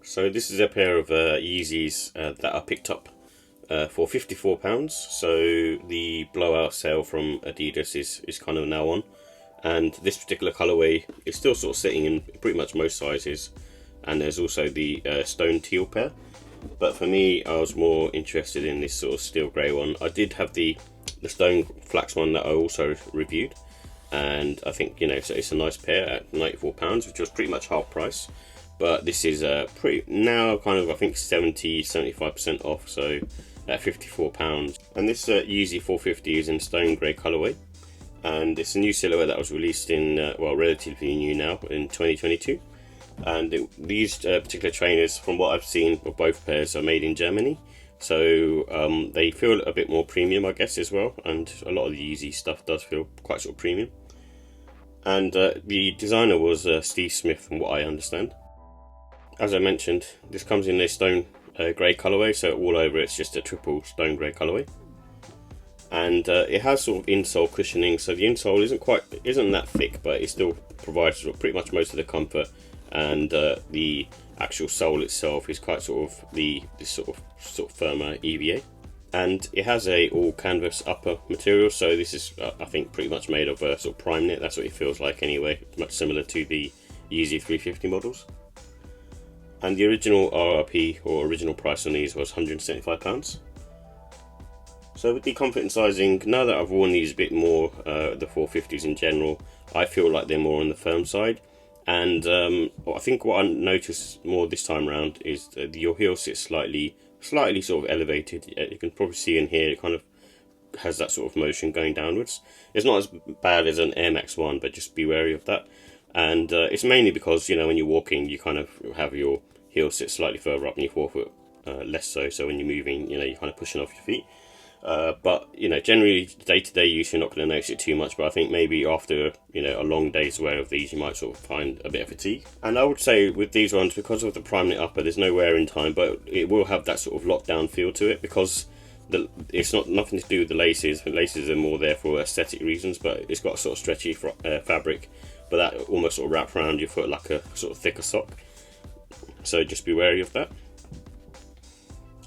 So this is a pair of Yeezys that I picked up for £54. So the blowout sale from Adidas is kind of now on, and this particular colorway is still sort of sitting in pretty much most sizes. And there's also the stone teal pair, but for me I was more interested in this sort of steel grey one. I did have the stone flax one that I also reviewed, and I think, you know, so it's a nice pair at £94, which was pretty much half price. But this is pretty now kind of, I think, 75% off, so at £54. And this Yeezy 450 is in stone grey colourway, and it's a new silhouette that was released in well, relatively new now, in 2022. And these particular trainers, from what I've seen of both pairs, are made in Germany, so they feel a bit more premium, I guess, as well. And a lot of the Yeezy stuff does feel quite sort of premium. And the designer was Steve Smith, from what I understand. As I mentioned, this comes in a stone grey colourway, so all over it's just a triple stone grey colourway. And it has sort of insole cushioning, so the insole isn't that thick, but it still provides sort of pretty much most of the comfort. And the actual sole itself is quite sort of this sort of firmer EVA. And it has a all canvas upper material, so this is I think pretty much made of sort of Primeknit. That's what it feels like anyway, much similar to the Yeezy 350 models. And the original RRP, or original price on these, was £175. So with the comfort and sizing, now that I've worn these a bit more, the 450s in general, I feel like they're more on the firm side. And I think what I noticed more this time around is that your heel sits slightly sort of elevated. You can probably see in here it kind of has that sort of motion going downwards. It's not as bad as an Air Max 1, but just be wary of that. And it's mainly because, you know, when you're walking, you kind of have your heel sit slightly further up and your forefoot less so. So when you're moving, you know, you're kind of pushing off your feet. But, you know, generally day-to-day use, you're not going to notice it too much. But I think maybe after, you know, a long day's wear of these, you might sort of find a bit of fatigue. And I would say with these ones, because of the Primeknit upper, there's no wear in time, but it will have that sort of lockdown feel to it, because it's nothing to do with the laces. The laces are more there for aesthetic reasons, but it's got a sort of stretchy fabric, but that almost sort of wraps around your foot like a sort of thicker sock. So just be wary of that.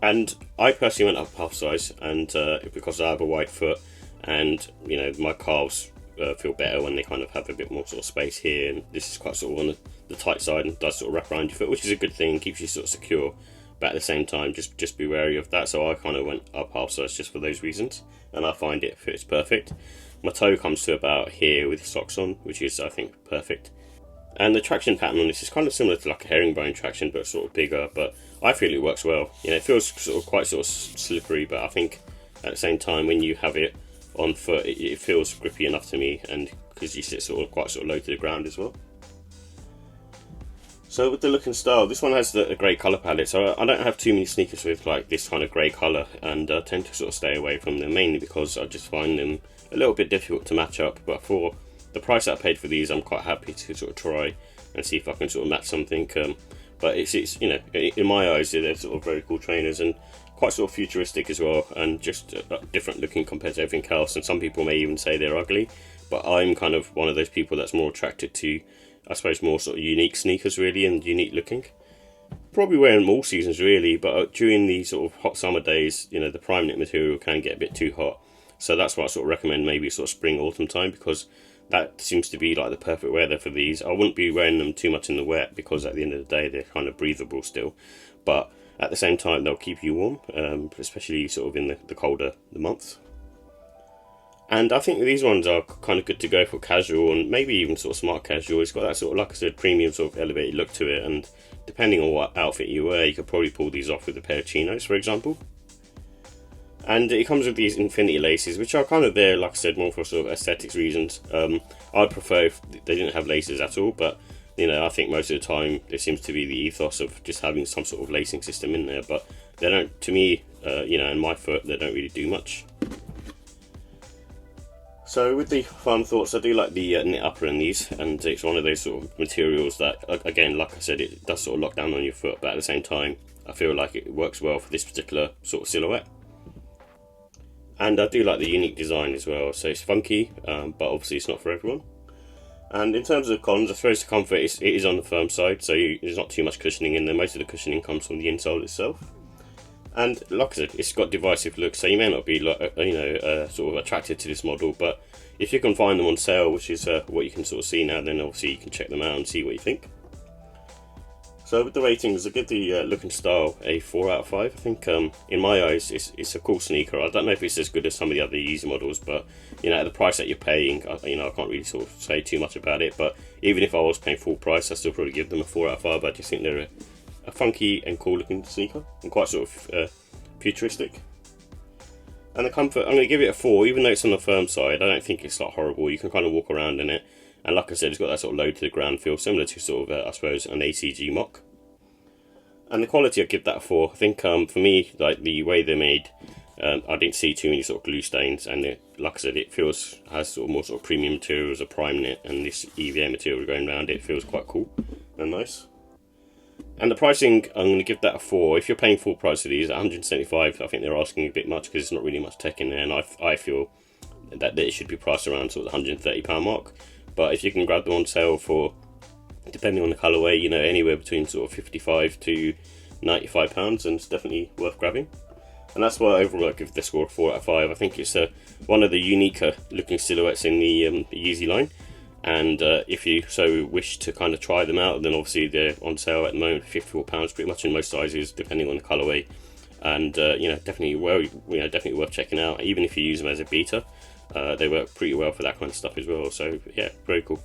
And I personally went up half size, and because I have a wide foot, and, you know, my calves feel better when they kind of have a bit more sort of space here, and this is quite sort of on the tight side and does sort of wrap around your foot, which is a good thing, keeps you sort of secure. But at the same time, just be wary of that. So I kind of went up half size just for those reasons, and I find it fits perfect. My toe comes to about here with socks on, which is, I think, perfect. And the traction pattern on this is kind of similar to like a herringbone traction, but sort of bigger. But I feel it works well. You know, it feels quite sort of slippery, but I think at the same time, when you have it on foot, it feels grippy enough to me, and because you sit quite sort of low to the ground as well. So with the look and style, this one has a grey colour palette, so I don't have too many sneakers with like this kind of grey colour, and I tend to sort of stay away from them, mainly because I just find them a little bit difficult to match up. But for the price I paid for these, I'm quite happy to sort of try and see if I can sort of match something. But it's you know, in my eyes, they're sort of very cool trainers, and quite sort of futuristic as well, and just different looking compared to everything else. And some people may even say they're ugly, but I'm kind of one of those people that's more attracted to, I suppose, more sort of unique sneakers really, and unique looking. Probably wear them all seasons really, but during the sort of hot summer days, you know, the Primeknit material can get a bit too hot. So that's why I sort of recommend maybe sort of spring, autumn time, because that seems to be like the perfect weather for these. I wouldn't be wearing them too much in the wet, because at the end of the day they're kind of breathable still, but at the same time they'll keep you warm, especially sort of in the colder months. And I think these ones are kind of good to go for casual, and maybe even sort of smart casual. It's got that sort of, like I said, premium sort of elevated look to it, and depending on what outfit you wear, you could probably pull these off with a pair of chinos, for example. And it comes with these infinity laces, which are kind of there, like I said, more for sort of aesthetics reasons. I'd prefer if they didn't have laces at all, but, you know, I think most of the time there seems to be the ethos of just having some sort of lacing system in there, but they don't, to me, you know, in my foot, they don't really do much. So with the fun thoughts, I do like the knit upper in these, and it's one of those sort of materials that, again, like I said, it does sort of lock down on your foot, but at the same time, I feel like it works well for this particular sort of silhouette. And I do like the unique design as well, so it's funky, but obviously it's not for everyone. And in terms of cons, I suppose the comfort it is on the firm side, so there's not too much cushioning in there. Most of the cushioning comes from the insole itself. And like I said, it's got divisive looks, so you may not be sort of attracted to this model, but if you can find them on sale, which is what you can sort of see now, then obviously you can check them out and see what you think. So with the ratings, I give the look and style a 4 out of 5. I think in my eyes it's a cool sneaker. I don't know if it's as good as some of the other Yeezy models, but at the price that you're paying, I can't really sort of say too much about it. But even if I was paying full price, I still probably give them a 4 out of 5. I just think they're a funky and cool looking sneaker and quite sort of futuristic. And the comfort, I'm going to give it a 4, even though it's on the firm side. I don't think it's like horrible. You can kind of walk around in it, and like I said, it's got that sort of low to the ground feel, similar to sort of I suppose an ACG mock. And the quality, I give that a 4. I think for me, like the way they're made, I didn't see too many sort of glue stains, and like I said, it has sort of more sort of premium materials, a Primeknit, and this EVA material going around it feels quite cool and nice. And the pricing, I'm going to give that a 4. If you're paying full price for these, 175, I think they're asking a bit much because there's not really much tech in there, and I feel that it should be priced around sort of the £130 mark. But if you can grab them on sale for, depending on the colourway, anywhere between sort of £55 to £95, and it's definitely worth grabbing. And that's why overall I give this score a 4 out of 5. I think it's one of the uniquer looking silhouettes in the Yeezy line. And if you so wish to kind of try them out, then obviously they're on sale at the moment for £54, pretty much in most sizes, depending on the colourway. And definitely worth checking out. Even if you use them as a beta, they work pretty well for that kind of stuff as well. So yeah, very cool.